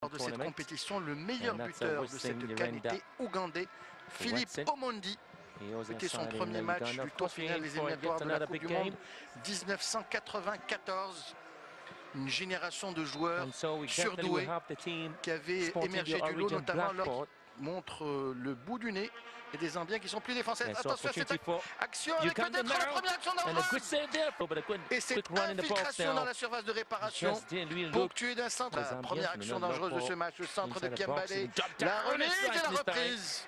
Lors de cette compétition, le meilleur buteur de cette CAN était ougandais Philippe Omondi. C'était son premier match du tour final des éliminatoires de la Coupe du Monde 1994. Une génération de joueurs surdoués qui avaient émergé du lot, notamment leur montre le bout du nez et des Zambiens qui sont plus défensifs. Attention à cette action avec peut-être la première action dangereuse. Et cette infiltration dans la surface de réparation, ponctuée d'un centre. La première action dangereuse de ce match, le centre de Kiambale. La remise et la reprise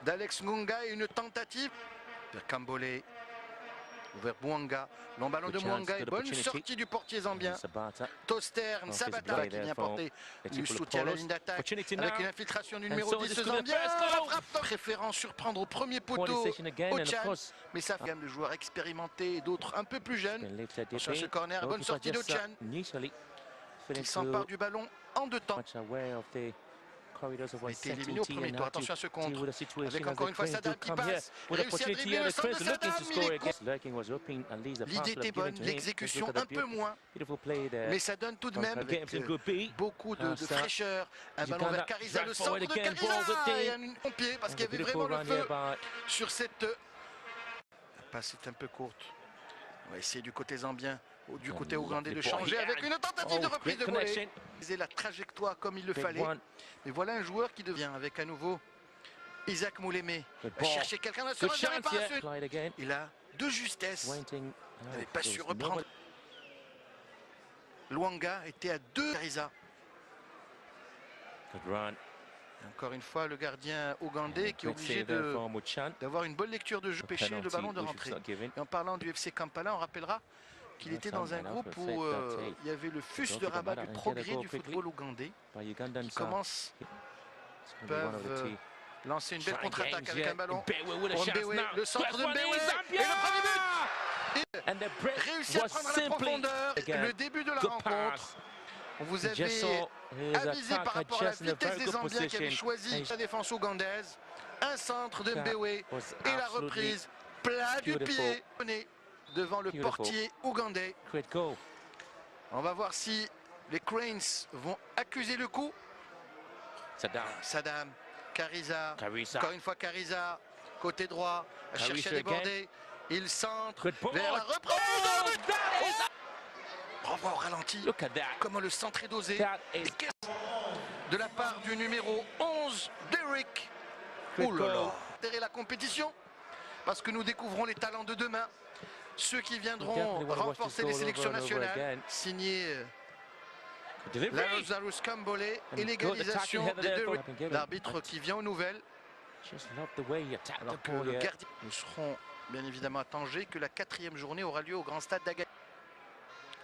d'Alex Ngunga et une tentative vers Kambole. Vers Bouanga, long ballon de Bouanga et bonne sortie du portier zambien. Toster Sabata qui vient porter du soutien à la ligne d'attaque avec une infiltration du numéro 10 zambien. La frappe préférant surprendre au premier poteau Ochan, mais ça fait de joueurs expérimentés et d'autres un peu plus jeunes. Sur ce corner, bonne sortie d'Ochan qui s'empare du ballon en deux temps. Il était éliminé au premier tour. Attention à ce contre. Avec encore une fois Sadam qui passe. Réussit à dribbler le centre de Sadam. L'idée était bonne, l'exécution un peu moins. Mais ça donne tout de même avec beaucoup de fraîcheur. Un ballon vers Kariza, le centre de Kariza. Et un pompier parce qu'il y avait vraiment le feu sur cette... La passe est un peu courte. On va essayer du côté zambien, du côté ougandais de changer avec une tentative de reprise de volée. La trajectoire comme il le fallait. Mais voilà un joueur qui devient avec à nouveau Isaac Moulémé. Va chercher quelqu'un dans la surface de réparation. Il a de justesse. Il n'avait pas su reprendre. Luanga était à 2 Kariza. Encore une fois, le gardien ougandais qui est obligé d'avoir une bonne lecture de jeu, pêcher le ballon de rentrée. Et en parlant du FC Kampala, on rappellera qu'il était dans un groupe où il y avait le FUS de Rabat du progrès du football ougandais qui commence, peuvent lancer une belle contre-attaque avec un ballon pour Mbewe, le centre de Mbewe et le premier but. Et réussi à prendre la profondeur, le début de la rencontre. On vous avait avisé par rapport à la vitesse des Zambiens qui avaient choisi la défense ougandaise. Un centre de Mbewe et la reprise, plat du pied devant le portier ougandais. On va voir si les Cranes vont accuser le coup. Sadam, Kariza, encore une fois Kariza, côté droit, à chercher à déborder. Il centre vers la reprise. Renvoi au ralenti. Comment le centre est dosé. De la part du numéro 11, Derrick. Oh là là. Derrière la compétition, parce que nous découvrons les talents de demain. Ceux qui viendront renforcer les sélections nationales. Signé Lazarus Kambole et l'égalisation des deux. L'arbitre qui vient aux nouvelles. Alors que le gardien. Nous serons bien évidemment à Tanger que la 4e journée aura lieu au grand stade d'Agadir.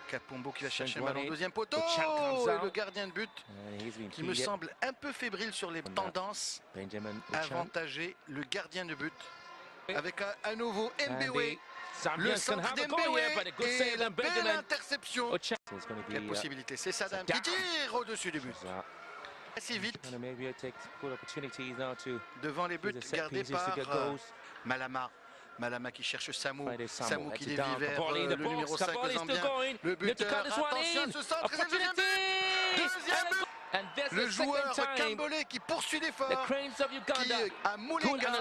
Kapombo qui va chercher le ballon au deuxième poteau. Et le gardien de but qui me semble un peu fébrile sur les tendances. Avantager le gardien de but. Avec à nouveau Mbewe. Le centre d'Mbewe et la belle interception. La possibilité, c'est Sadam qui tire au-dessus du but. Assez vite. Devant les buts gardés par Malama. Malama qui cherche Samou. Samou qui dévie vers le numéro 5 zambien. Le buteur, attention à ce centre. Deuxième but. Le joueur Kambole qui poursuit l'effort. Qui a Moulenga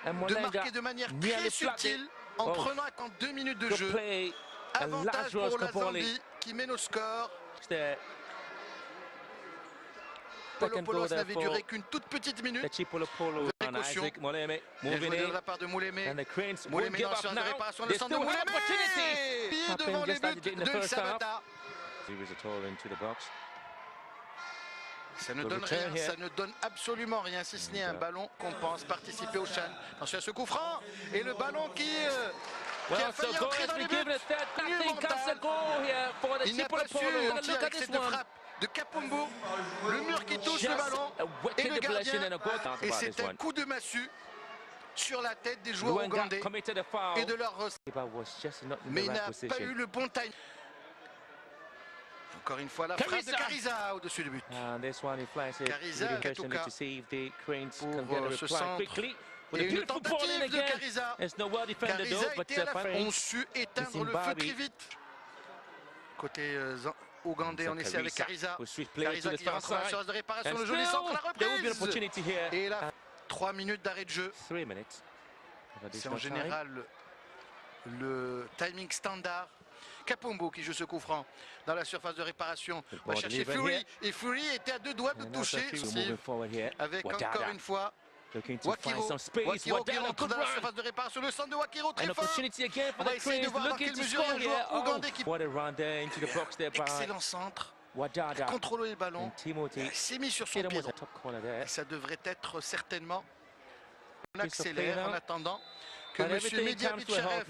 de marquer de manière très subtile en prenant en 2 minutes de jeu. Avantage pour la Zambie qui mène au score. Polo n'avait duré qu'une toute petite minute. Précaution. Bien joué de la part de Moulémé. Moulémé dans la séance de réparation. Le centre de Moulémé. Pied devant les buts de Sabata. Ça ne donne rien, ça ne donne absolument rien, si ce n'est un ballon qu'on pense participer au Chan. Attention à ce coup franc, et le ballon qui a failli entrer dans les buts. Il n'a pas su mentir avec cette frappe de Kapombo, le mur qui touche le ballon, et le gardien. Et c'est un coup de massue sur la tête des joueurs ougandais et de leur... Mais il n'a pas eu le bon timing. Encore une fois la frappe de Kariza au-dessus du but. Kariza, Katuka pour ce centre. Et une tentative de Kariza. Kariza était à la fin. On su éteindre le feu très vite. Côté Ougandais. On essaie avec Kariza. Kariza qui rentre dans la surface de réparation. Le joli centre, la reprise. Et là, 3 minutes d'arrêt de jeu. C'est en général le timing standard. Kapombo qui joue ce coup franc dans la surface de réparation. Va chercher Fury. Et Fury était à 2 doigts de toucher. Avec encore une fois Wakiro qui rentre dans la surface de réparation. Le centre de Wakiro très fort. On va essayer de voir dans quelle mesure il y a un joueur ougandais qui... Excellent centre. Il a contrôlé le ballon. Il s'est mis sur son pied. Et ça devrait être certainement... On accélère en attendant que M. Media Bicharev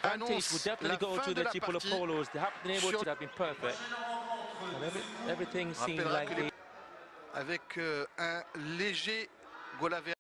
annonce la fin de la partie. Avec un léger goal average.